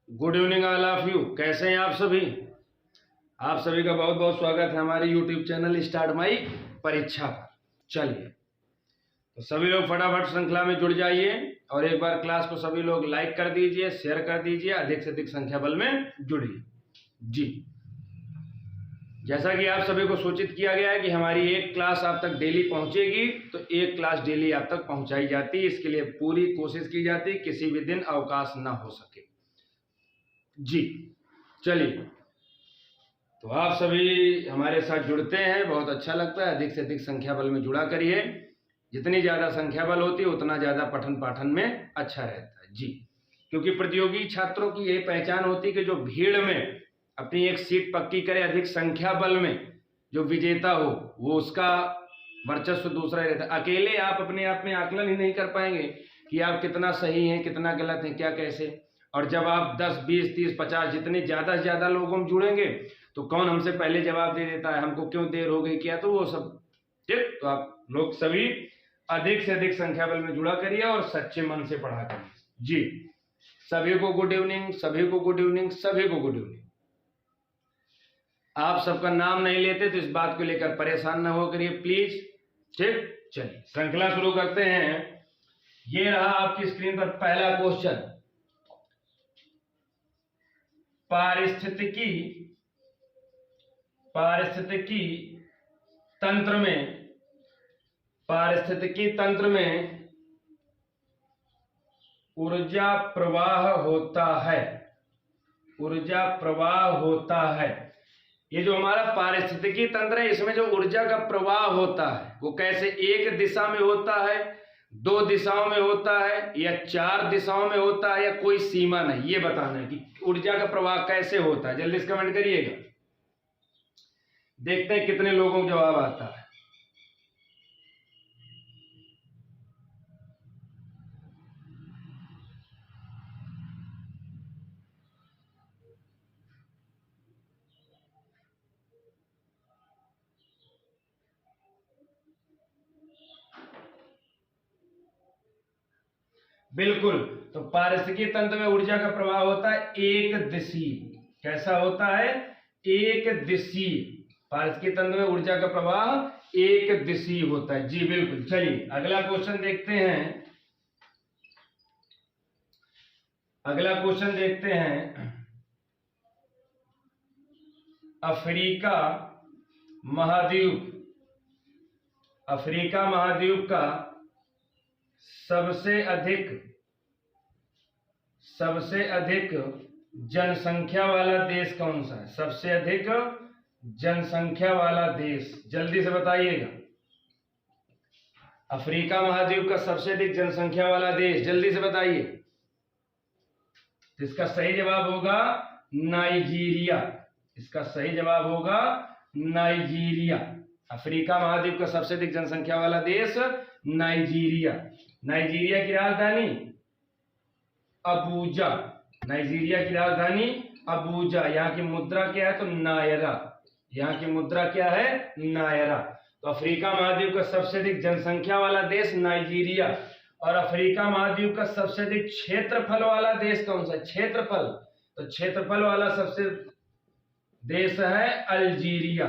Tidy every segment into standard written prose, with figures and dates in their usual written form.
Good evening all of you. कैसे हैं आप सभी? आप सभी का बहुत बहुत स्वागत है हमारे यूट्यूब चैनल स्टार्ट माई परीक्षा पर। चलिए, तो सभी लोग फटाफट श्रृंखला में जुड़ जाइए और एक बार क्लास को सभी लोग लाइक कर दीजिए, शेयर कर दीजिए, अधिक से अधिक संख्या बल में जुड़िए। जी, जैसा कि आप सभी को सूचित किया गया है कि हमारी एक क्लास आप तक डेली पहुंचेगी, तो एक क्लास डेली आप तक पहुंचाई जाती है। इसके लिए पूरी कोशिश की जाती है, किसी भी दिन अवकाश ना हो सके। जी चलिए, तो आप सभी हमारे साथ जुड़ते हैं, बहुत अच्छा लगता है। अधिक से अधिक संख्या बल में जुड़ा करिए। जितनी ज़्यादा संख्या बल होती है उतना ज़्यादा पठन पाठन में अच्छा रहता है। जी, क्योंकि प्रतियोगी छात्रों की यही पहचान होती है कि जो भीड़ में अपनी एक सीट पक्की करे, अधिक संख्या बल में जो विजेता हो वो उसका वर्चस्व दूसरा ही रहता है। अकेले आप अपने आप में आकलन ही नहीं कर पाएंगे कि आप कितना सही हैं, कितना गलत हैं, क्या कैसे। और जब आप 10, 20, 30, 50 जितने ज़्यादा से ज़्यादा लोगों में जुड़ेंगे तो कौन हमसे पहले जवाब दे देता है, हमको क्यों देर हो गई, क्या, तो वो सब। ठीक, तो आप लोग सभी अधिक से अधिक संख्या बल में जुड़ा करिए और सच्चे मन से पढ़ा करिए। जी, सभी को गुड इवनिंग, सभी को गुड इवनिंग, सभी को गुड इवनिंग। आप सबका नाम नहीं लेते तो इस बात को लेकर परेशान ना हो करिए प्लीज। ठीक, चलिए श्रृंखला शुरू करते हैं। ये रहा आपकी स्क्रीन पर पहला क्वेश्चन। पारिस्थितिकी तंत्र में ऊर्जा प्रवाह होता है। ये जो हमारा पारिस्थितिकी तंत्र है, इसमें जो ऊर्जा का प्रवाह होता है वो कैसे, एक दिशा में होता है, 2 दिशाओं में होता है, या 4 दिशाओं में होता है, या कोई सीमा नहीं, ये बताना है कि ऊर्जा का प्रवाह कैसे होता है। जल्दी से कमेंट करिएगा, देखते हैं कितने लोगों को जवाब आता है। बिल्कुल, तो पारिस्थितिकी तंत्र में ऊर्जा का प्रवाह होता है एक दिशीय। कैसा होता है? एक दिशीय। पारिस्थितिकी तंत्र में ऊर्जा का प्रवाह एक दिशीय होता है। जी बिल्कुल। चलिए अगला क्वेश्चन देखते हैं। अफ्रीका महाद्वीप का सबसे अधिक जनसंख्या वाला देश कौन सा है? सबसे अधिक जनसंख्या वाला देश, जल्दी से बताइएगा। अफ्रीका महाद्वीप का सबसे अधिक जनसंख्या वाला देश, जल्दी से बताइए। इसका सही जवाब होगा नाइजीरिया। इसका सही जवाब होगा नाइजीरिया। अफ्रीका महाद्वीप का सबसे अधिक जनसंख्या वाला देश नाइजीरिया। नाइजीरिया की राजधानी अबूजा। नाइजीरिया की राजधानी अबूजा। यहाँ की मुद्रा क्या है? तो नायरा। यहाँ की मुद्रा क्या है? नायरा। तो अफ्रीका महाद्वीप का सबसे अधिक जनसंख्या वाला देश नाइजीरिया। और अफ्रीका महाद्वीप का सबसे अधिक क्षेत्रफल वाला देश कौन सा? क्षेत्रफल, तो क्षेत्रफल वाला सबसे देश है अल्जीरिया।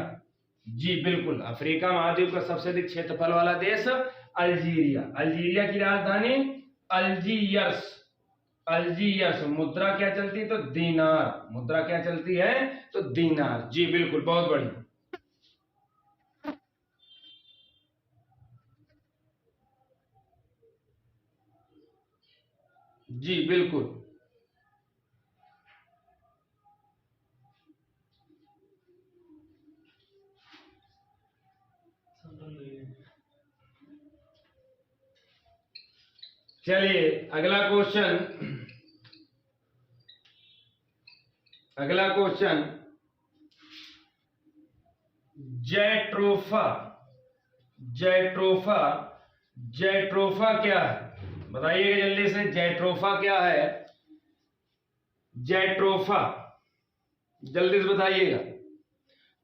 जी बिल्कुल, अफ्रीका महाद्वीप का सबसे अधिक क्षेत्रफल वाला देश अल्जीरिया। अल्जीरिया की राजधानी अल्जीयर्स। अल्जीयर्स। मुद्रा क्या चलती है? तो दीनार। मुद्रा क्या चलती है? तो दीनार। जी बिल्कुल, बहुत बढ़िया। जी बिल्कुल। चलिए अगला क्वेश्चन। जैट्रोफा क्या है? बताइएगा जल्दी से, जैट्रोफा क्या है? जैट्रोफा जल्दी से बताइएगा।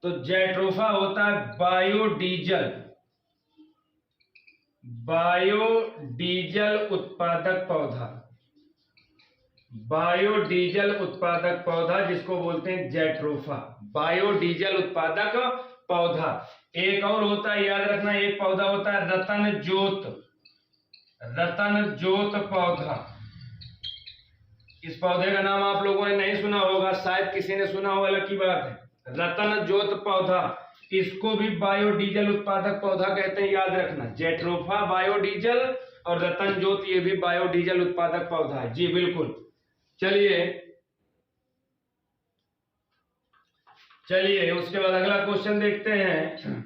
तो जैट्रोफा होता है बायोडीजल उत्पादक पौधा। बायोडीजल उत्पादक पौधा जिसको बोलते हैं जैट्रोफा, बायोडीजल उत्पादक पौधा। एक और होता है, याद रखना, एक पौधा होता है रतन ज्योत, रतन ज्योत पौधा। इस पौधे का नाम आप लोगों ने नहीं सुना होगा, शायद किसी ने सुना हो, अलग की बात है। रतन ज्योत पौधा, इसको भी बायोडीजल उत्पादक पौधा कहते हैं, याद रखना। जैट्रोफा बायोडीजल और रतन ज्योत ये भी बायोडीजल उत्पादक पौधा है। जी बिल्कुल। चलिए उसके बाद अगला क्वेश्चन देखते हैं।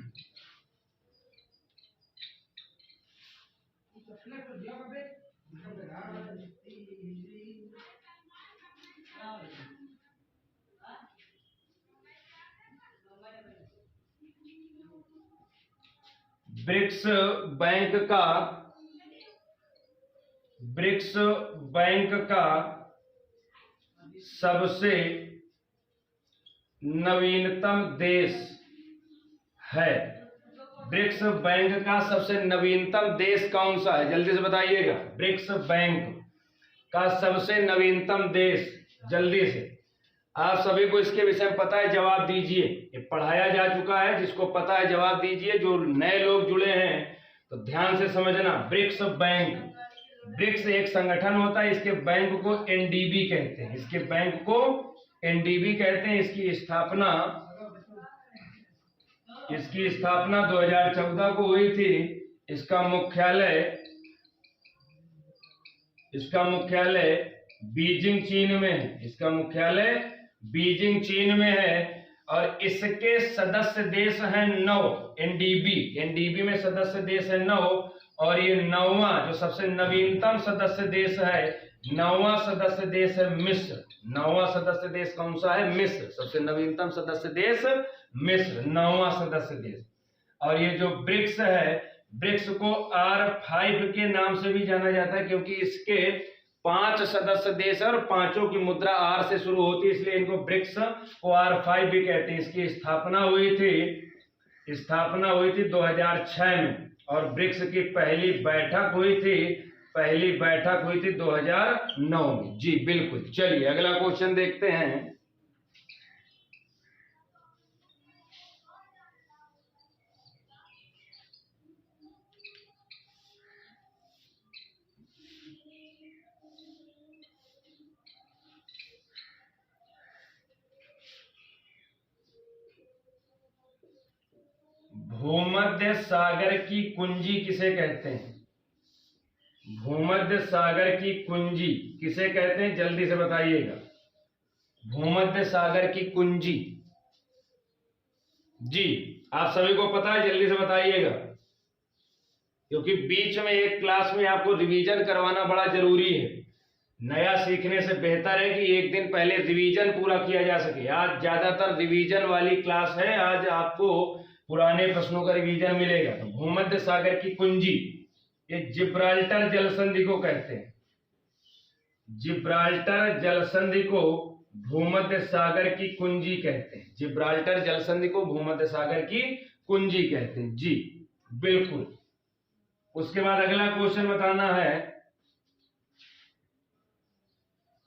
ब्रिक्स बैंक का सबसे नवीनतम देश है। ब्रिक्स बैंक का सबसे नवीनतम देश कौन सा है, जल्दी से बताइएगा। ब्रिक्स बैंक का सबसे नवीनतम देश, जल्दी से। आप सभी को इसके विषय में पता है, जवाब दीजिए। ये पढ़ाया जा चुका है, जिसको पता है जवाब दीजिए। जो नए लोग जुड़े हैं तो ध्यान से समझना। ब्रिक्स बैंक, ब्रिक्स एक संगठन होता है, इसके बैंक को एनडीबी कहते हैं, इसके बैंक को एनडीबी कहते हैं। इसकी स्थापना 2014 को हुई थी। इसका मुख्यालय बीजिंग चीन में है, इसका मुख्यालय बीजिंग चीन में है। और इसके सदस्य देश हैं 9, एनडीबी में सदस्य देश है 9। और ये 9वां जो सबसे नवीनतम सदस्य देश है, 9वां सदस्य देश है मिस्र। 9वां सदस्य देश कौन सा है? मिस्र। सबसे नवीनतम सदस्य देश मिस्र, 9वां सदस्य देश। और ये जो ब्रिक्स है, ब्रिक्स को R5 के नाम से भी जाना जाता है, क्योंकि इसके 5 सदस्य देश और पांचों की मुद्रा R से शुरू होती है, इसलिए इनको ब्रिक्स को R5 भी कहते हैं। इसकी स्थापना हुई थी 2006 में। और ब्रिक्स की पहली बैठक हुई थी 2009 में। जी बिल्कुल। चलिए अगला क्वेश्चन देखते हैं। भूमध्य सागर की कुंजी किसे कहते हैं? भूमध्य सागर की कुंजी किसे कहते हैं, जल्दी से बताइएगा। भूमध्य सागर की कुंजी, जी आप सभी को पता है, जल्दी से बताइएगा, क्योंकि बीच में एक क्लास में आपको रिवीजन करवाना बड़ा जरूरी है। नया सीखने से बेहतर है कि एक दिन पहले रिवीजन पूरा किया जा सके। आज ज्यादातर रिवीजन वाली क्लास है, आज आपको पुराने प्रश्नों का रिवीजन मिलेगा। तो भूमध्य सागर की कुंजी, ये जिब्राल्टर जलसंधि को कहते हैं। जिब्राल्टर जलसंधि को भूमध्य सागर की कुंजी कहते हैं। जिब्राल्टर जलसंधि को भूमध्य सागर की कुंजी कहते हैं। जी बिल्कुल। उसके बाद अगला क्वेश्चन बताना है,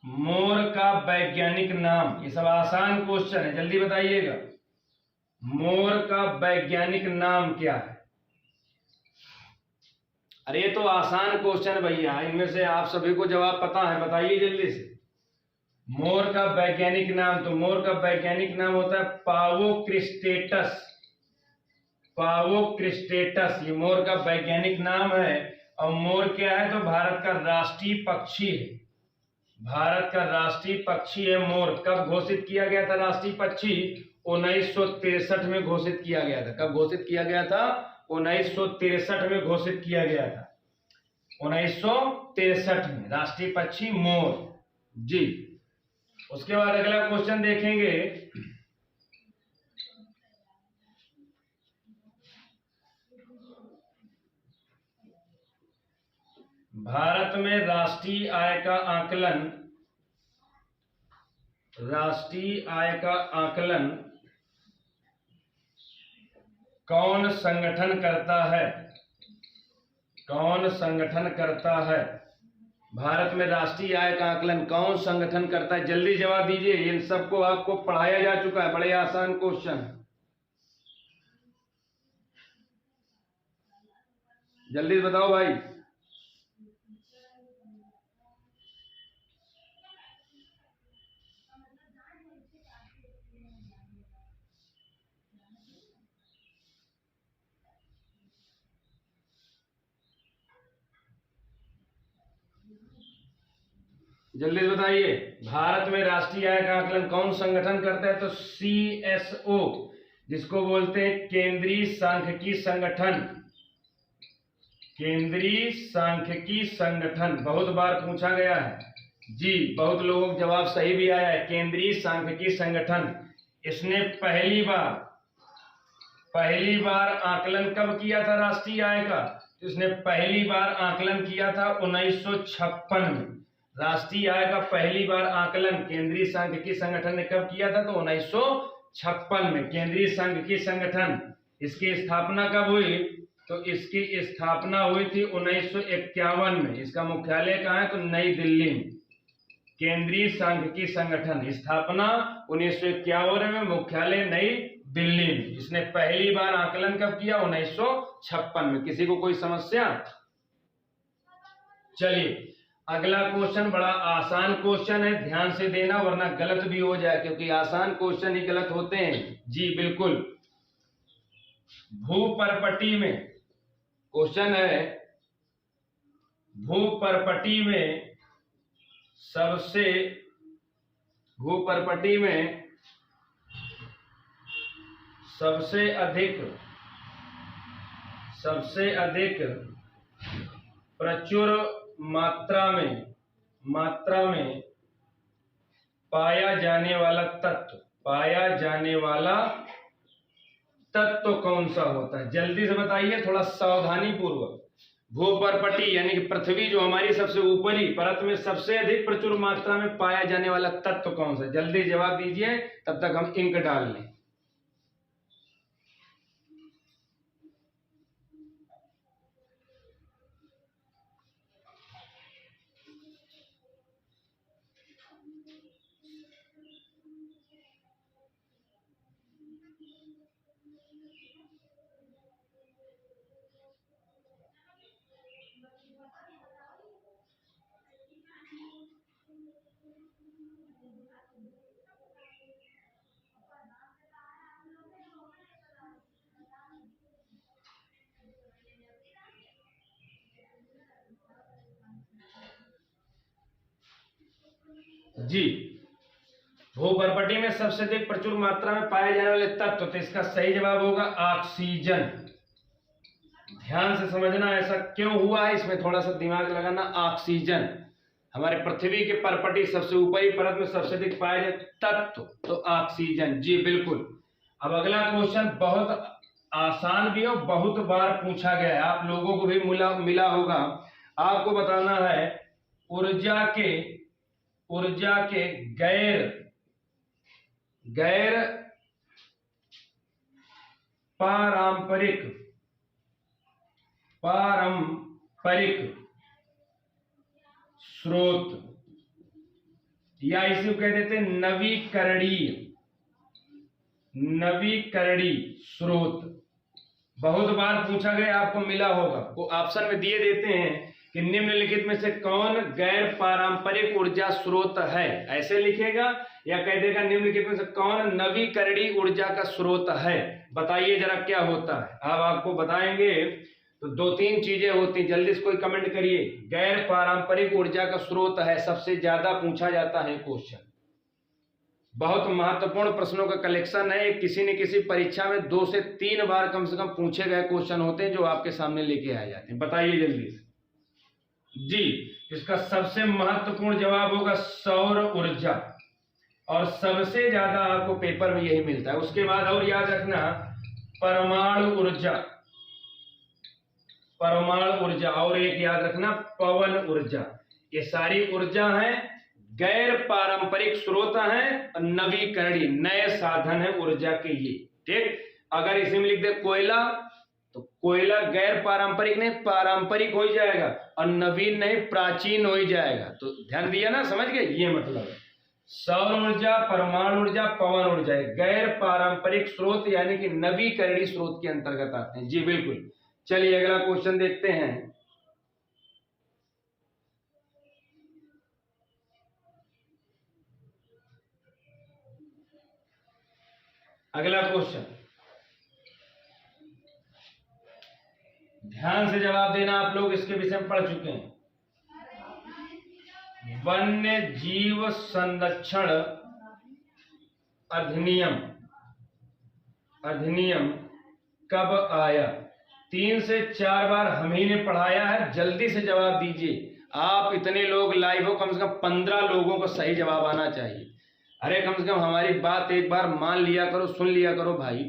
मोर का वैज्ञानिक नाम। ये सब आसान क्वेश्चन है, जल्दी बताइएगा। मोर का वैज्ञानिक नाम क्या है? अरे ये तो आसान क्वेश्चन भैया, इनमें से आप सभी को जवाब पता है, बताइए जल्दी से। मोर का वैज्ञानिक नाम, तो मोर का वैज्ञानिक नाम होता है पावोक्रिस्टेटस। पावोक्रिस्टेटस ये मोर का वैज्ञानिक नाम है। और मोर क्या है? तो भारत का राष्ट्रीय पक्षी है। भारत का राष्ट्रीय पक्षी है मोर। कब घोषित किया गया था राष्ट्रीय पक्षी? 1963 में घोषित किया गया था। कब घोषित किया गया था? 1963 में घोषित किया गया था। 1963 में राष्ट्रीय पक्षी मोर। जी उसके बाद अगला क्वेश्चन देखेंगे, भारत में राष्ट्रीय आय का आकलन कौन संगठन करता है? कौन संगठन करता है? भारत में राष्ट्रीय आय का आकलन कौन संगठन करता है? जल्दी जवाब दीजिए, इन सबको आपको पढ़ाया जा चुका है, बड़े आसान क्वेश्चन। जल्दी बताओ भाई। जल्दी बताइए, भारत में राष्ट्रीय आय का आकलन कौन संगठन करता है? तो CSO, जिसको बोलते हैं केंद्रीय सांख्यिकी संगठन। केंद्रीय सांख्यिकी संगठन बहुत बार पूछा गया है जी, बहुत लोगों का जवाब सही भी आया है। केंद्रीय सांख्यिकी संगठन, इसने पहली बार आकलन कब किया था राष्ट्रीय आय का? इसने पहली बार आकलन किया था 1956 में। राष्ट्रीय आय का पहली बार आकलन केंद्रीय सांख्यिकी संगठन ने कब किया था? तो 1956 में। केंद्रीय सांख्यिकी संगठन, इसकी स्थापना कब हुई? तो इसकी स्थापना हुई थी 1951 में। इसका मुख्यालय कहाँ है? तो नई दिल्ली में। केंद्रीय सांख्यिकी संगठन स्थापना 1951 में, मुख्यालय नई दिल्ली में। इसने पहली बार आकलन कब किया? 1956 में। किसी को कोई समस्या? चलिए अगला क्वेश्चन बड़ा आसान क्वेश्चन है, ध्यान से देना वरना गलत भी हो जाए, क्योंकि आसान क्वेश्चन ही गलत होते हैं जी बिल्कुल। भूपरपटी में क्वेश्चन है, भूपरपटी में सबसे अधिक प्रचुर मात्रा में पाया जाने वाला तत्व कौन सा होता है? जल्दी से बताइए, थोड़ा सावधानी पूर्वक। भूपरपटी यानी कि पृथ्वी जो हमारी सबसे ऊपरी परत में सबसे अधिक प्रचुर मात्रा में पाया जाने वाला तत्व कौन सा? जल्दी जवाब दीजिए, तब तक हम इंक डाल लें। जी, भूपरपटी में सबसे अधिक प्रचुर मात्रा में पाए जाने वाले तत्व, तो इसका सही जवाब होगा ऑक्सीजन। ध्यान से समझना ऐसा क्यों हुआ है, इसमें थोड़ा सा दिमाग लगाना। ऑक्सीजन हमारे पृथ्वी के परपटी सबसे ऊपरी परत में सबसे अधिक पाए जाए तत्व, तो ऑक्सीजन जी बिल्कुल। अब अगला क्वेश्चन बहुत आसान भी और बहुत बार पूछा गया है, आप लोगों को भी मिला होगा। आपको बताना है ऊर्जा के गैर पारंपरिक स्रोत, या इसे कह देते हैं नवीकरणीय स्रोत। बहुत बार पूछा गया, आपको मिला होगा। वो ऑप्शन में दिए देते हैं कि निम्नलिखित में से कौन गैर पारंपरिक ऊर्जा स्रोत है, ऐसे लिखेगा, या कह देगा निम्नलिखित में से कौन नवीकरणीय ऊर्जा का स्रोत है। बताइए जरा क्या होता है। अब आपको बताएंगे तो 2-3 चीजें होती, जल्दी से कोई कमेंट करिए। गैर पारंपरिक ऊर्जा का स्रोत है, सबसे ज्यादा पूछा जाता है क्वेश्चन, बहुत महत्वपूर्ण प्रश्नों का कलेक्शन है। किसी न किसी परीक्षा में 2 से 3 बार कम से कम पूछे गए क्वेश्चन होते हैं जो आपके सामने लेके आए जाते हैं। बताइए जल्दी से जी। इसका सबसे महत्वपूर्ण जवाब होगा सौर ऊर्जा, और सबसे ज्यादा आपको पेपर में यही मिलता है। उसके बाद और याद रखना परमाणु ऊर्जा, और एक याद रखना पवन ऊर्जा। ये सारी ऊर्जा है, गैर पारंपरिक स्रोत हैं, नवीकरणीय नए साधन है ऊर्जा के ये। ठीक, अगर इसी में लिख दे कोयला, तो कोयला गैर पारंपरिक नहीं, पारंपरिक हो ही जाएगा, और नवीन नहीं, प्राचीन हो ही जाएगा। तो ध्यान दिया ना, समझ गए, ये मतलब है। सौर ऊर्जा, परमाणु ऊर्जा, पवन ऊर्जा गैर पारंपरिक स्रोत यानी कि नवीकरणीय स्रोत के अंतर्गत आते हैं। जी बिल्कुल। चलिए अगला क्वेश्चन देखते हैं। अगला क्वेश्चन ध्यान से जवाब देना, आप लोग इसके विषय में पढ़ चुके हैं। वन्य जीव संरक्षण अधिनियम कब आया? 3 से 4 बार हम ही ने पढ़ाया है, जल्दी से जवाब दीजिए। आप इतने लोग लाइव हो, कम से कम 15 लोगों को सही जवाब आना चाहिए। अरे कम से कम हमारी बात एक बार मान लिया करो, सुन लिया करो भाई।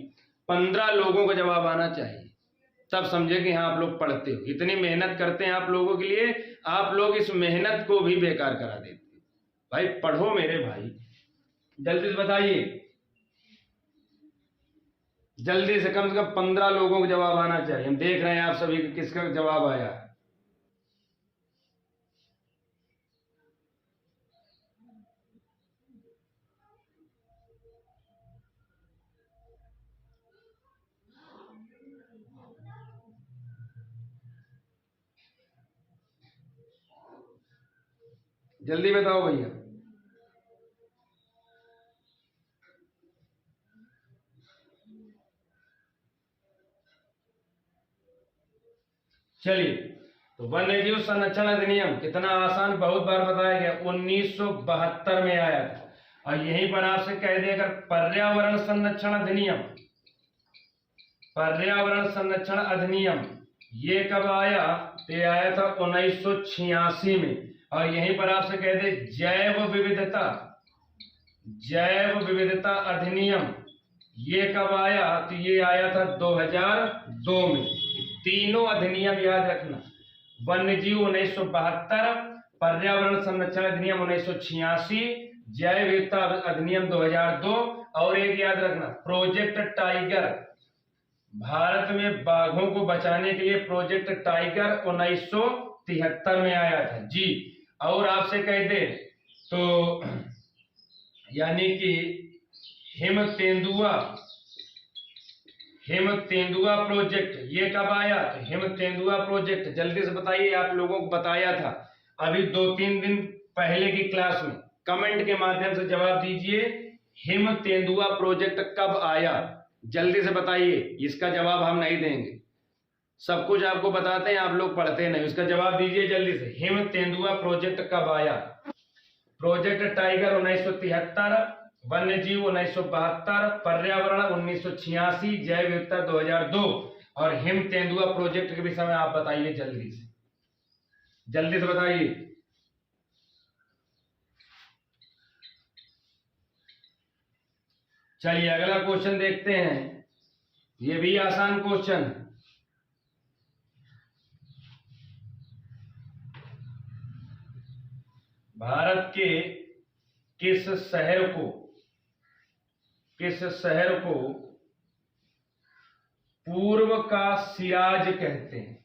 15 लोगों को जवाब आना चाहिए, तब समझे कि हाँ आप लोग पढ़ते हो। इतनी मेहनत करते हैं आप लोगों के लिए, आप लोग इस मेहनत को भी बेकार करा देते हैं। भाई पढ़ो मेरे भाई, जल्दी से बताइए, जल्दी से कम 15 लोगों को जवाब आना चाहिए। हम देख रहे हैं आप सभी किसका जवाब आया है। जल्दी बताओ भैया। चलिए, तो वन्यजीव संरक्षण अधिनियम कितना आसान, बहुत बार बताया गया, 1972 में आया था। और यहीं पर आपसे कह दिया, अगर पर्यावरण संरक्षण अधिनियम ये कब आया? तो आया था 1986 में। और यहीं पर आपसे कह दे जैव विविधता अधिनियम ये कब आया? तो ये आया था 2002 में। तीनों अधिनियम याद रखना, वन्यजीव 1972, पर्यावरण संरक्षण अधिनियम 1986, जैव विविधता अधिनियम 2002, और एक याद रखना प्रोजेक्ट टाइगर, भारत में बाघों को बचाने के लिए प्रोजेक्ट टाइगर 1973 में आया था। जी, और आपसे कह दे तो यानी कि हिम तेंदुआ प्रोजेक्ट ये कब आया? तो हिम तेंदुआ प्रोजेक्ट जल्दी से बताइए, आप लोगों को बताया था अभी 2-3 दिन पहले की क्लास में। कमेंट के माध्यम से जवाब दीजिए, हिम तेंदुआ प्रोजेक्ट कब आया? जल्दी से बताइए, इसका जवाब हम नहीं देंगे, सब कुछ आपको बताते हैं, आप लोग पढ़ते नहीं। इसका जवाब दीजिए जल्दी से, हिम तेंदुआ प्रोजेक्ट कब आया? प्रोजेक्ट टाइगर 1973, वन्यजीव 1972, पर्यावरण 1986, जैव विविधता 2002, और हिम तेंदुआ प्रोजेक्ट के विषय में आप बताइए, जल्दी से बताइए। चलिए अगला क्वेश्चन देखते हैं, ये भी आसान क्वेश्चन। भारत के किस शहर को पूर्व का सिराज कहते हैं?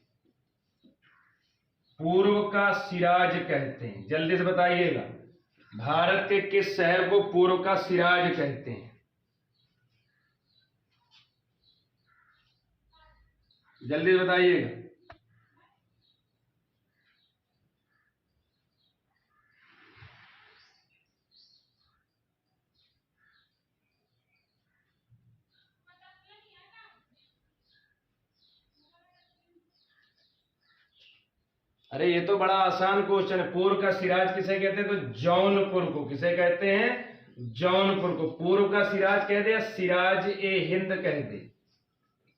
पूर्व का सिराज कहते हैं, जल्दी से बताइएगा। भारत के किस शहर को पूर्व का सिराज कहते हैं? जल्दी से बताइएगा। अरे ये तो बड़ा आसान क्वेश्चन है। पूर्व का सिराज किसे कहते हैं? तो जौनपुर को। किसे कहते हैं? जौनपुर को। पूर्व का सिराज कह दे, सिराज ए हिंद कह दे।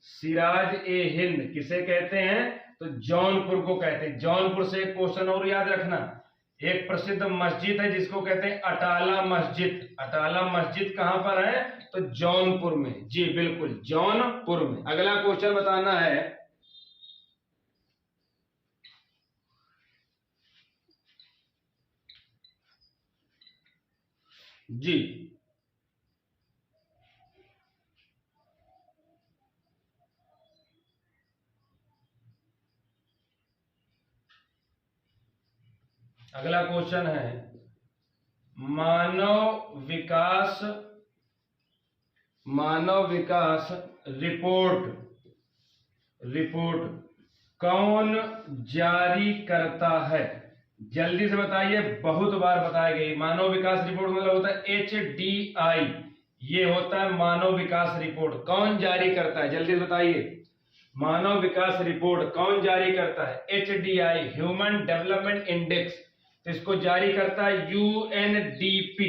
सिराज ए हिंद किसे कहते हैं? तो जौनपुर को कहते हैं। जौनपुर से एक क्वेश्चन और याद रखना, एक प्रसिद्ध मस्जिद है जिसको कहते हैं अटाला मस्जिद। अटाला मस्जिद कहां पर है? तो जौनपुर में। जी बिल्कुल, जौनपुर में। अगला क्वेश्चन बताना है, जी अगला क्वेश्चन है मानव विकास रिपोर्ट कौन जारी करता है? जल्दी से बताइए, बहुत बार बताया गया। मानव विकास रिपोर्ट मतलब होता है HDI, ये होता है मानव विकास रिपोर्ट। कौन जारी करता है? जल्दी से बताइए, मानव विकास रिपोर्ट कौन जारी करता है? HDI, human development index. तो इसको जारी करता है UNDP।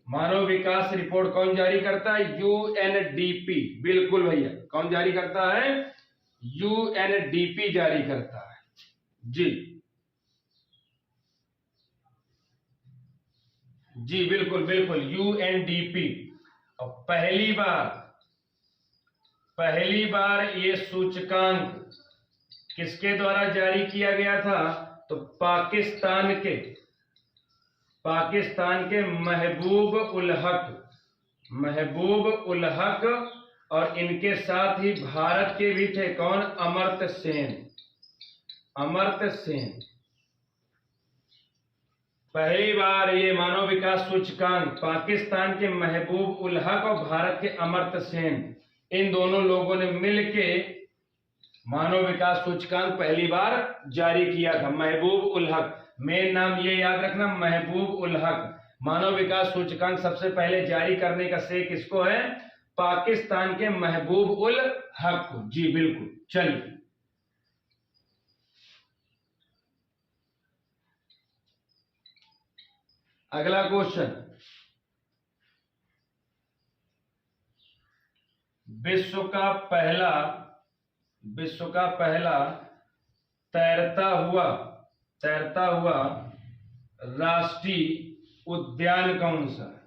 मानव विकास रिपोर्ट कौन जारी करता है? UNDP। बिल्कुल भैया, कौन जारी करता है? UNDP जारी करता है जी बिल्कुल बिल्कुल, UNDP। और पहली बार ये सूचकांक किसके द्वारा जारी किया गया था? तो पाकिस्तान के महबूब उल हक और इनके साथ ही भारत के भी थे। कौन? अमर्त्य सेन। पहली बार ये मानव विकास सूचकांक पाकिस्तान के महबूब उल हक और भारत के अमर्त्य सेन, इन दोनों लोगों ने मिलके मानव विकास सूचकांक पहली बार जारी किया था। महबूब उल हक, मेन नाम ये याद रखना, महबूब उल हक। मानव विकास सूचकांक सबसे पहले जारी करने का श्रेय किसको है? पाकिस्तान के महबूब उल हक को। जी बिल्कुल। चलिए अगला क्वेश्चन, विश्व का पहला तैरता हुआ राष्ट्रीय उद्यान कौन सा है?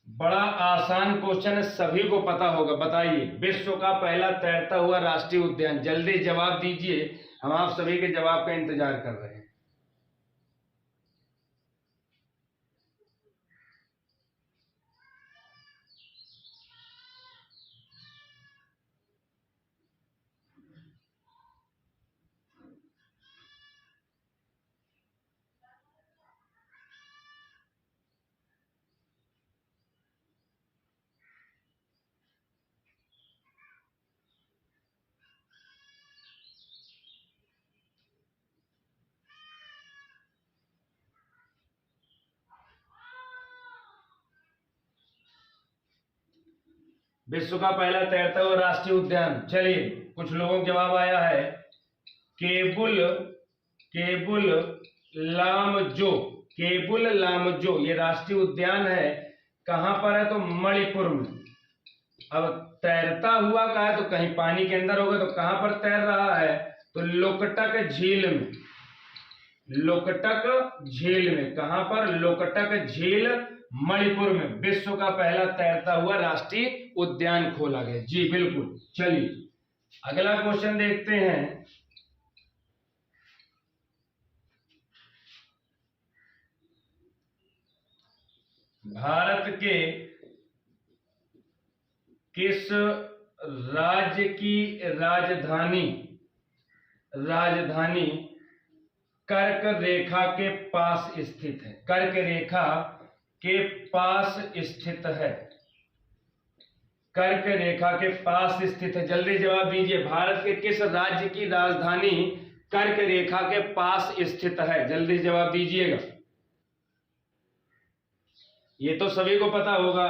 बड़ा आसान क्वेश्चन है, सभी को पता होगा। बताइए, विश्व का पहला तैरता हुआ राष्ट्रीय उद्यान। जल्दी जवाब दीजिए, हम आप सभी के जवाब का इंतजार कर रहे हैं। विश्व का पहला तैरता हुआ राष्ट्रीय उद्यान, चलिए कुछ लोगों का जवाब आया है केबुल लामजो। ये राष्ट्रीय उद्यान है, कहां पर है? तो मणिपुर में। अब तैरता हुआ का है तो कहीं पानी के अंदर होगा, तो कहां पर तैर रहा है? तो लोकटक झील में। कहां पर? लोकटक झील, मणिपुर में विश्व का पहला तैरता हुआ राष्ट्रीय उद्यान खोला गया। जी बिल्कुल। चलिए अगला क्वेश्चन देखते हैं। भारत के किस राज्य की राजधानी कर्क रेखा के पास स्थित है? कर्क रेखा के पास स्थित है। कर्क रेखा के पास स्थित है। जल्दी जवाब दीजिए, भारत के किस राज्य की राजधानी कर्क रेखा के पास स्थित है? जल्दी जवाब दीजिएगा। ये तो सभी को पता होगा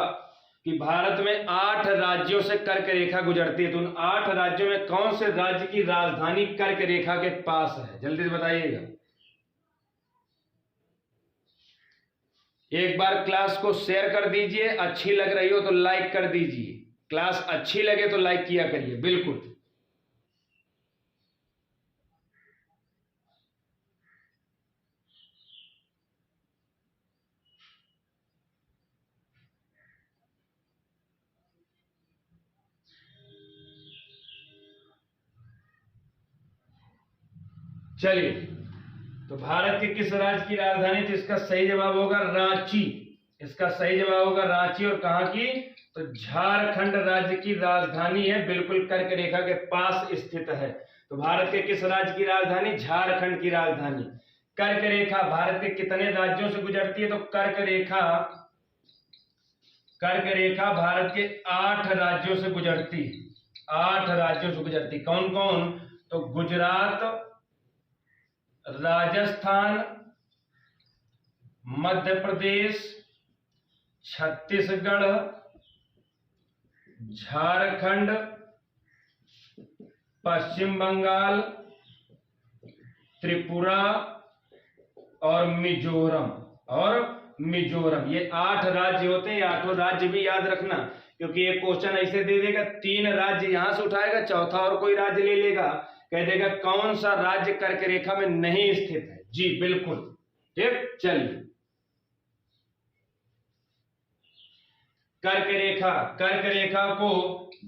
कि भारत में 8 राज्यों से कर्क रेखा गुजरती है। तो उन 8 राज्यों में कौन से राज्य की राजधानी कर्क रेखा के पास है? जल्दी से बताइएगा। एक बार क्लास को शेयर कर दीजिए, अच्छी लग रही हो तो लाइक कर दीजिए। क्लास अच्छी लगे तो लाइक किया करिए। बिल्कुल। चलिए, तो भारत के किस राज्य की राजधानी? तो इसका सही जवाब होगा रांची। इसका सही जवाब होगा रांची। और कहां की? तो झारखंड राज्य की राजधानी है, बिल्कुल कर्क रेखा के पास स्थित है। तो भारत के किस राज्य की राजधानी? झारखंड की राजधानी। कर्क रेखा भारत के कितने राज्यों से गुजरती है? तो कर्क रेखा भारत के 8 राज्यों से गुजरती है। 8 राज्यों से गुजरती। कौन कौन? तो गुजरात, राजस्थान, मध्य प्रदेश, छत्तीसगढ़, झारखंड, पश्चिम बंगाल, त्रिपुरा और मिजोरम। ये 8 राज्य होते हैं। 8 राज्य भी याद रखना, क्योंकि एक क्वेश्चन ऐसे दे देगा, 3 राज्य यहां से उठाएगा, चौथा और कोई राज्य ले लेगा, कह देगा कौन सा राज्य कर्क रेखा में नहीं स्थित है। जी बिल्कुल ठीक। चलिए, कर्क रेखा को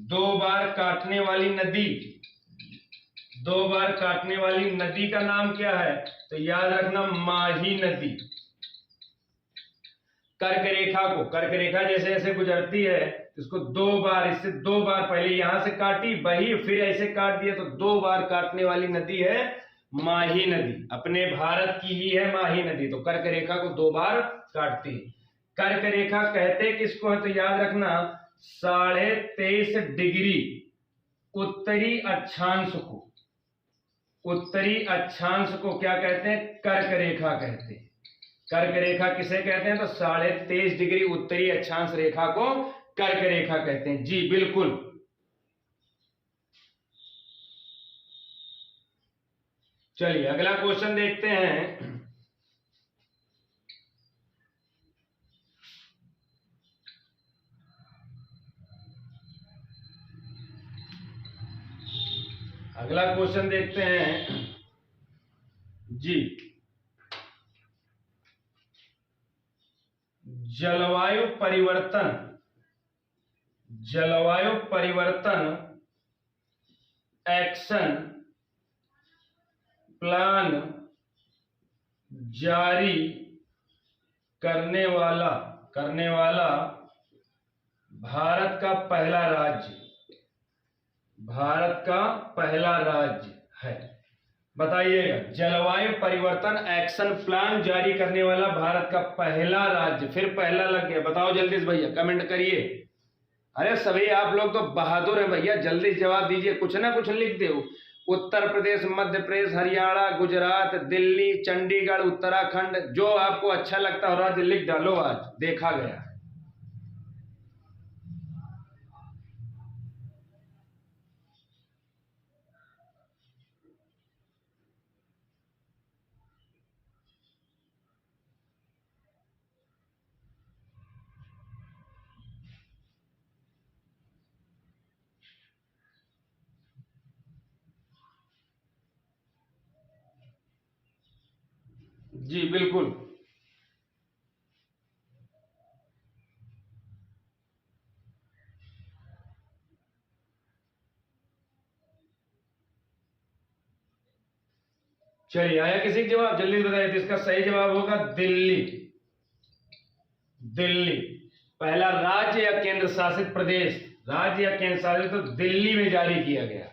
2 बार काटने वाली नदी का नाम क्या है? तो याद रखना, माही नदी। कर्क रेखा जैसे ऐसे गुजरती है, इसको 2 बार, इससे 2 बार, पहले यहां से काटी वही, फिर ऐसे काट दिया, तो 2 बार काटने वाली नदी है माही नदी। अपने भारत की ही है माही नदी। तो कर्क रेखा को 2 बार काटती है। कर्क रेखा कहते किसको है? तो याद रखना, 23.5 डिग्री उत्तरी अक्षांश को क्या कहते हैं? कर्क रेखा कहते हैं। कर्क रेखा किसे कहते हैं? तो 23.5 डिग्री उत्तरी अक्षांश रेखा को कर्क रेखा कहते हैं। जी बिल्कुल। चलिए, अगला क्वेश्चन देखते हैं। अगला क्वेश्चन देखते हैं जी। जलवायु परिवर्तन एक्शन प्लान जारी करने वाला भारत का पहला राज्य है। बताइएगा, जलवायु परिवर्तन एक्शन प्लान जारी करने वाला भारत का पहला राज्य। फिर पहला लग गया, बताओ जल्दी से भैया, कमेंट करिए। अरे सभी आप लोग तो बहादुर हैं भैया, जल्दी जवाब दीजिए, कुछ ना कुछ लिख दो। उत्तर प्रदेश, मध्य प्रदेश, हरियाणा, गुजरात, दिल्ली, चंडीगढ़, उत्तराखंड, जो आपको अच्छा लगता हो राज्य लिख डालो, आज देखा गया। जी बिल्कुल। चलिए, आया किसी का जवाब? जल्दी बताइए। तो इसका सही जवाब होगा दिल्ली। पहला राज्य या केंद्र शासित प्रदेश, तो दिल्ली में जारी किया गया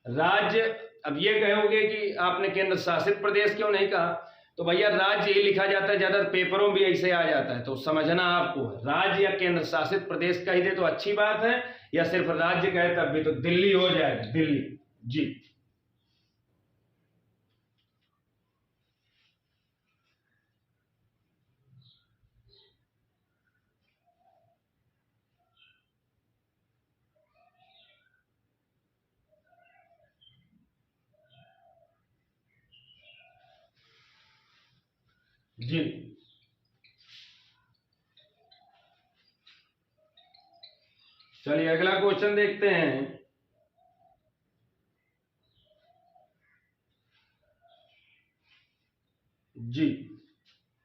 राज्य। अब ये कहोगे कि आपने केंद्र शासित प्रदेश क्यों नहीं कहा? तो भैया राज्य ही लिखा जाता है, ज्यादा पेपरों भी ऐसे आ जाता है, तो समझना आपको है। राज्य या केंद्र शासित प्रदेश कह दे तो अच्छी बात है, या सिर्फ राज्य कहे तब भी। तो दिल्ली हो जाएगा, दिल्ली। जी जी। चलिए, अगला क्वेश्चन देखते हैं। जी,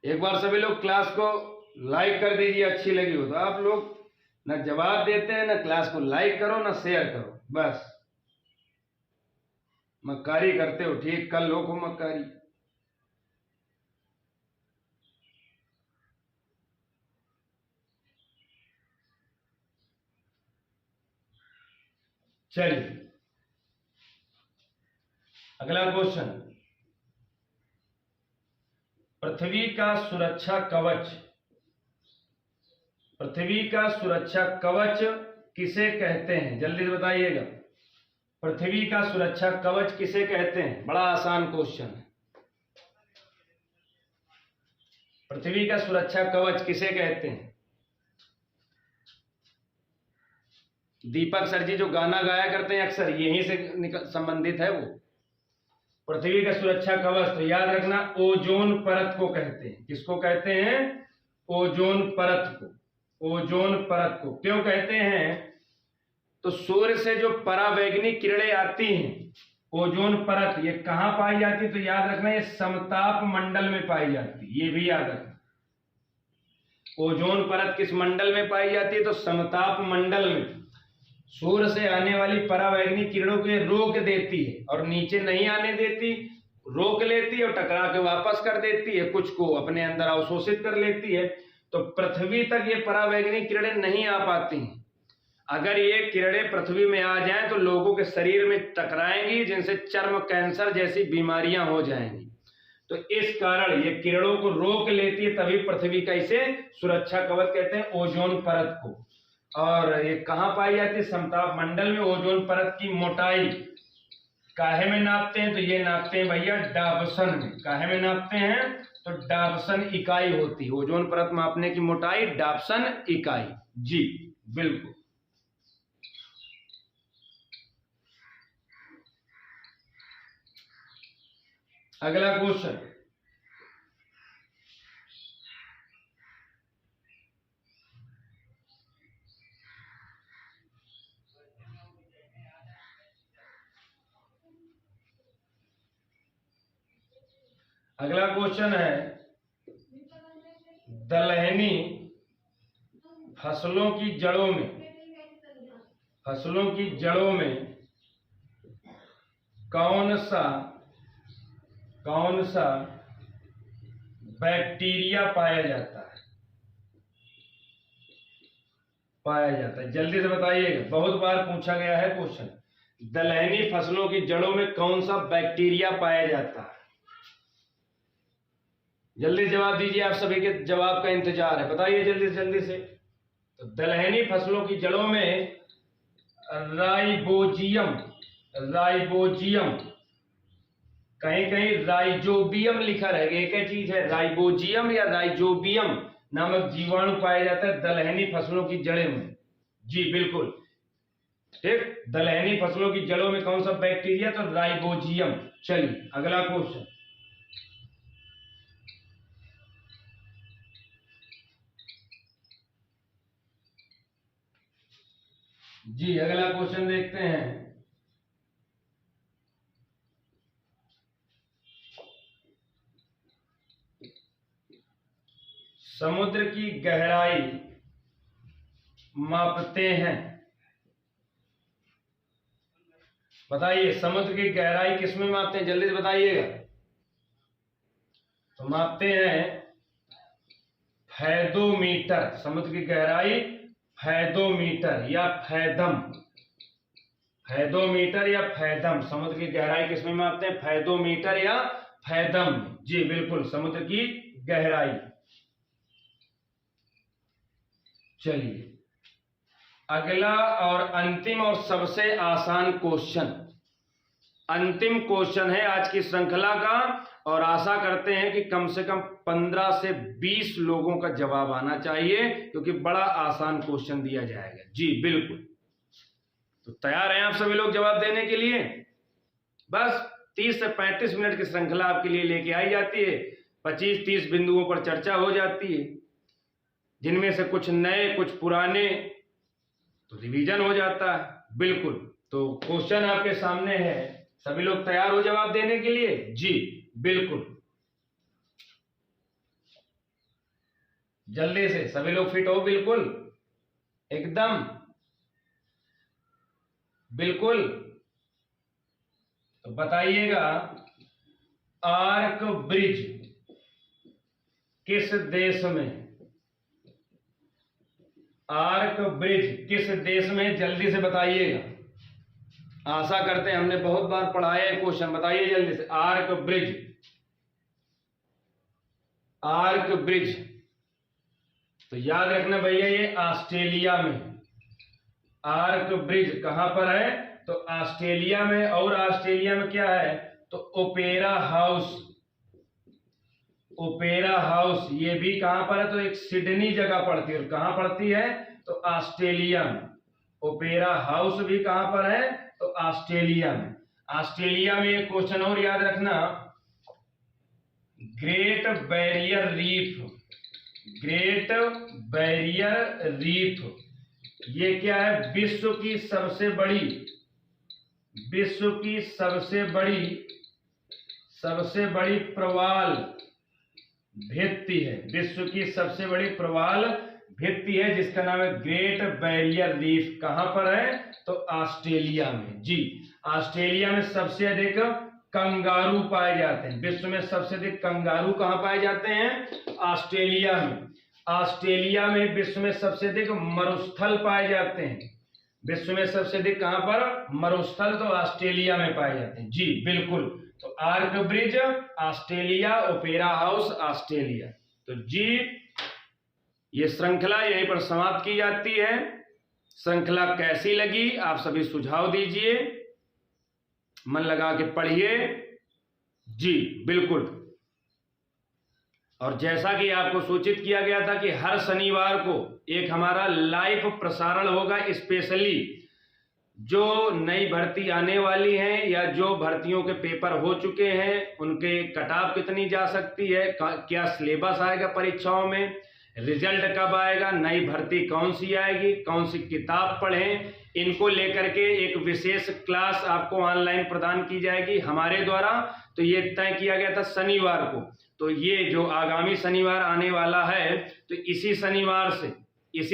एक बार सभी लोग क्लास को लाइक कर दीजिए, अच्छी लगी हो तो। आप लोग ना जवाब देते हैं, ना क्लास को लाइक करो, ना शेयर करो, बस मक्कारी करते हो। ठीक, कल लोग हो मक्कारी। चलिए, अगला क्वेश्चन। पृथ्वी का सुरक्षा कवच, पृथ्वी का सुरक्षा कवच किसे कहते हैं? जल्दी से बताइएगा। पृथ्वी का सुरक्षा कवच किसे कहते हैं? बड़ा आसान क्वेश्चन है। पृथ्वी का सुरक्षा कवच किसे कहते हैं? दीपक सर जी जो गाना गाया करते हैं अक्सर, यहीं से संबंधित है वो। पृथ्वी का सुरक्षा कवच तो याद रखना ओजोन परत को कहते हैं। किसको कहते हैं? ओजोन परत को। ओजोन परत को क्यों कहते हैं? तो सूर्य से जो परावैंगनी किरणें आती हैं, ओजोन परत, ये कहां पाई जाती है? तो याद रखना ये समताप मंडल में पाई जाती है, ये भी याद रखना। ओजोन परत किस मंडल में पाई जाती है? तो समताप मंडल में। सूर्य से आने वाली परावैंगनी किरणों को रोक देती है और नीचे नहीं आने देती, रोक लेती है और टकरा के वापस कर देती है, कुछ को अपने अंदर अवशोषित कर लेती है। तो पृथ्वी तक ये परावैंगनी किरणें नहीं आ पाती हैं। अगर ये किरणें पृथ्वी में आ जाएं तो लोगों के शरीर में टकराएंगी, जिनसे चर्म कैंसर जैसी बीमारियां हो जाएंगी। तो इस कारण ये किरणों को रोक लेती है, तभी पृथ्वी का इसे सुरक्षा कवच कहते हैं, ओजोन परत को। और ये कहां पाई जाती है? समताप मंडल में। ओजोन परत की मोटाई काहे में नापते हैं? तो ये नापते हैं भैया डाबसन में। काहे में नापते हैं? तो डाबसन इकाई होती है। ओजोन परत मापने की मोटाई डाबसन इकाई। जी बिल्कुल। अगला क्वेश्चन, अगला क्वेश्चन है दलहनी फसलों की जड़ों में, फसलों की जड़ों में कौन सा बैक्टीरिया पाया जाता है? जल्दी से बताइएगा, बहुत बार पूछा गया है क्वेश्चन। दलहनी फसलों की जड़ों में कौन सा बैक्टीरिया पाया जाता है? जल्दी जवाब दीजिए, आप सभी के जवाब का इंतजार है, बताइए जल्दी से। तो दलहनी फसलों की जड़ों में राइबोजियम, कहीं राइजोबियम लिखा रहेगा। एक ही चीज है, राइबोजियम या राइजोबियम नामक जीवाणु पाया जाता है दलहनी फसलों की जड़ों में। जी बिल्कुल ठीक, दलहनी फसलों की जड़ों में कौन सा बैक्टीरिया? तो राइबोजियम। चलिए अगला क्वेश्चन, जी अगला क्वेश्चन देखते हैं। समुद्र की गहराई मापते हैं, बताइए समुद्र की गहराई किसमें मापते हैं? जल्दी से बताइएगा। तो मापते हैं फैदोमीटर, समुद्र की गहराई फैदोमीटर या फैदम, फैदोमीटर या फैदम, समुद्र की गहराई किसमें मापते हैं? फैदोमीटर या फैदम। जी बिल्कुल, समुद्र की गहराई। चलिए अगला और अंतिम और सबसे आसान क्वेश्चन, अंतिम क्वेश्चन है आज की श्रृंखला का, और आशा करते हैं कि कम से कम 15 से 20 लोगों का जवाब आना चाहिए, क्योंकि बड़ा आसान क्वेश्चन दिया जाएगा। जी बिल्कुल, तो तैयार हैं आप सभी लोग जवाब देने के लिए? बस 30 से 35 मिनट की श्रृंखला आपके लिए लेके आई जाती है, 25-30 बिंदुओं पर चर्चा हो जाती है, जिनमें से कुछ नए कुछ पुराने, तो रिवीजन हो जाता है। बिल्कुल, तो क्वेश्चन आपके सामने है, सभी लोग तैयार हो जवाब देने के लिए? जी बिल्कुल, जल्दी से सभी लोग फिट हो, बिल्कुल एकदम बिल्कुल। तो बताइएगा आर्क ब्रिज किस देश में, आर्क ब्रिज किस देश में? जल्दी से बताइएगा, आशा करते हैं हमने बहुत बार पढ़ाया है क्वेश्चन, बताइए जल्दी से। आर्क ब्रिज आर्क ब्रिज, तो याद रखना भैया ये ऑस्ट्रेलिया में, आर्क ब्रिज कहां पर है तो ऑस्ट्रेलिया में। और ऑस्ट्रेलिया में क्या है तो ओपेरा हाउस, ओपेरा हाउस ये भी कहां पर है तो एक सिडनी जगह पड़ती है। और कहां पड़ती है तो ऑस्ट्रेलिया में। ओपेरा हाउस भी कहां पर है तो ऑस्ट्रेलिया में। ऑस्ट्रेलिया में एक क्वेश्चन और याद रखना, great barrier reef, great barrier reef ये क्या है विश्व की सबसे बड़ी, विश्व की सबसे बड़ी प्रवाल भित्ति है, विश्व की सबसे बड़ी प्रवाल भित्ति है जिसका नाम है ग्रेट बैरियर रीफ। कहां पर है तो ऑस्ट्रेलिया में जी। ऑस्ट्रेलिया में सबसे अधिक कंगारू पाए जाते हैं, विश्व में सबसे अधिक कंगारू कहां पाए जाते हैं ऑस्ट्रेलिया में। ऑस्ट्रेलिया में विश्व में सबसे अधिक मरुस्थल पाए जाते हैं, विश्व में सबसे अधिक कहां पर मरुस्थल तो ऑस्ट्रेलिया में पाए जाते हैं जी बिल्कुल। तो arch bridge Australia, opera house Australia. तो जी ये श्रृंखला यहीं पर समाप्त की जाती है। श्रृंखला कैसी लगी आप सभी सुझाव दीजिए, मन लगा के पढ़िए जी बिल्कुल। और जैसा कि आपको सूचित किया गया था कि हर शनिवार को एक हमारा लाइव प्रसारण होगा, स्पेशली जो नई भर्ती आने वाली हैं या जो भर्तियों के पेपर हो चुके हैं उनके कटाव कितनी जा सकती है, क्या सिलेबस आएगा परीक्षाओं में, रिजल्ट कब आएगा, नई भर्ती कौन सी आएगी, कौन सी किताब पढ़ें, इनको लेकर के एक विशेष क्लास आपको ऑनलाइन प्रदान की जाएगी हमारे द्वारा। तो ये तय किया गया था शनिवार को, तो ये जो आगामी शनिवार आने वाला है तो इसी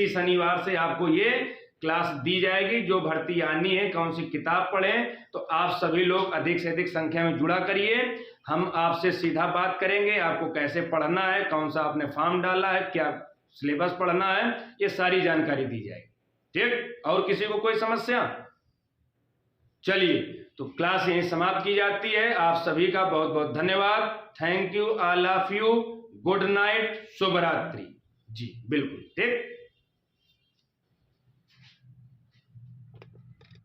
शनिवार से आपको ये क्लास दी जाएगी। जो भर्ती आनी है कौन सी किताब पढ़ें, तो आप सभी लोग अधिक से अधिक संख्या में जुड़ा करिए। हम आपसे सीधा बात करेंगे आपको कैसे पढ़ना है, कौन सा आपने फॉर्म डाला है, क्या सिलेबस पढ़ना है, ये सारी जानकारी दी जाएगी। ठीक, और किसी को कोई समस्या? चलिए तो क्लास यहीं समाप्त की जाती है। आप सभी का बहुत बहुत धन्यवाद। Thank you all of you. Good night, शुभ रात्रि जी बिल्कुल। ठीक।